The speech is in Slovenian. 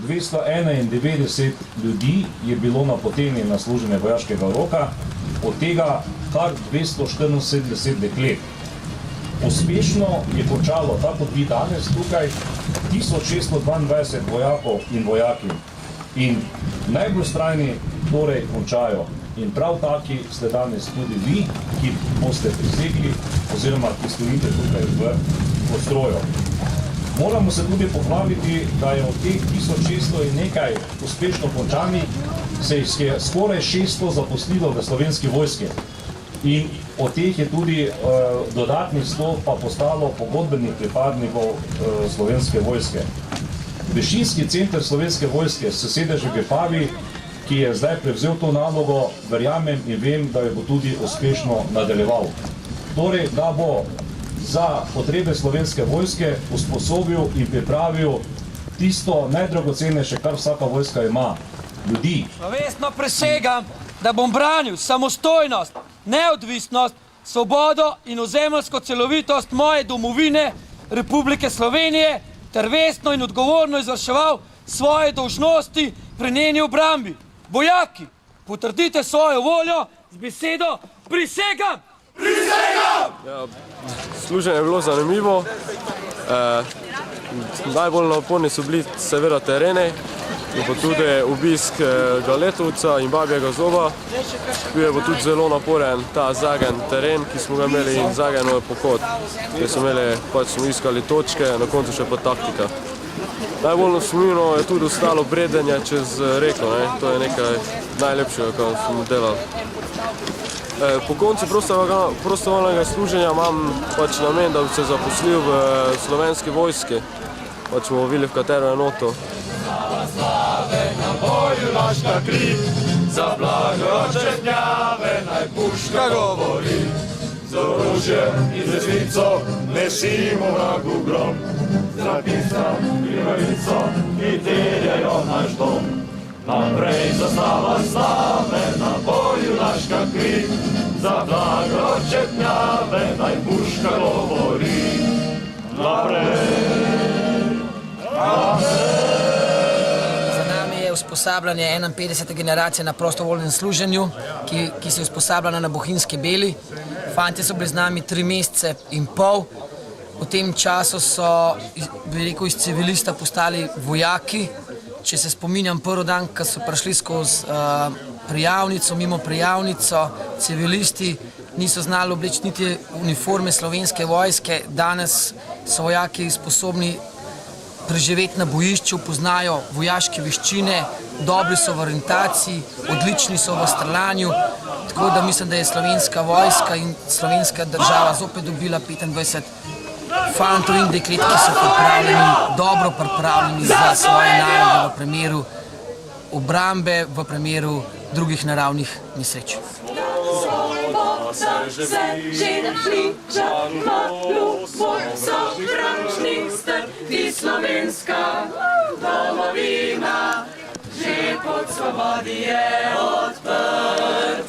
291 ljudi je bilo napoteni na služenje vojaškega roka, od tega kar 274 deklet. Uspešno je končalo, tako kot vi danes tukaj, 1622 vojakov in vojakinj. In najbolj vztrajni torej končajo. In prav taki ste danes tudi vi, ki boste prisegli oziroma ki stojite tukaj v postroju. Moramo se tudi pohvaliti, da je od teh 1600 in nekaj uspešno končanih se je skoraj 600 zaposlilo v Slovenski vojski. In od teh je tudi dodatnih 100 pa postalo pogodbenih pripadnikov Slovenske vojske. Višinski center Slovenske vojske s sedežem v Vipavi, ki je zdaj prevzel to nalogo, verjamem in vem, da jo bo tudi uspešno nadaljeval. Torej, da bo za potrebe Slovenske vojske usposobil in pripravil tisto najdragocenejše, kar vsaka vojska ima, ljudi. Slovesno prisegam, da bom branil samostojnost, neodvisnost, svobodo in ozemeljsko celovitost moje domovine Republike Slovenije ter vestno in odgovorno izvrševal svoje dolžnosti pri njeni obrambi. Vojaki, potrdite svojo voljo z besedo prisegam! Prisegam! Ja, služenje je bilo zanimivo. Najbolj naporni so bili seveda terene in pa tudi obisk Galetovca in Babjega Zoba. Bil je tudi zelo naporen ta Zagen teren, ki smo ga imeli, in Zagenov pohod, kjer smo iskali točke, na koncu še pa taktika. Najbolj spomino je tudi ostalo bredenje čez reko, to je nekaj najlepšega, kar smo delali. Po koncu prostovoljnega služenja imam namen, da bi se zaposlil v Slovenski vojski, bomo videli, v katero enoto. Slave na boju naša kri, za blago četnjave naj puška govori. Z orožjem in z žlico nesimo vragu grom, za pisam krivavico, ki terjajo naš dom. Naprej zastava slave na boju naša kri, za blago četnjave naj puška govori. Naprej, naprej. Usposabljanje 51. generacije na prostovoljnem služenju, ki se je usposabljala na Bohinjski Beli. Fantje so bili z nami 3 mesece in pol. V tem času so, bi rekel, iz civilista postali vojaki. Če se spominjam prvi dan, ko so prišli skozi prijavnico, mimo prijavnico, civilisti niso znali obleči niti uniforme Slovenske vojske. Danes so vojaki sposobni preživeti na bojišču, poznajo vojaške veščine, dobri so v orientaciji, odlični so v streljanju. Tako da mislim, da je Slovenska vojska in slovenska država zopet dobila 25 fantov in deklet, ki so pripravljeni, dobro pripravljeni za svoje naloge v primeru obrambe, v primeru drugih naravnih nesreč. Se že priča, kmalu svoj sovražnik strdi slovenska domovina, že pod svobodi je odprt.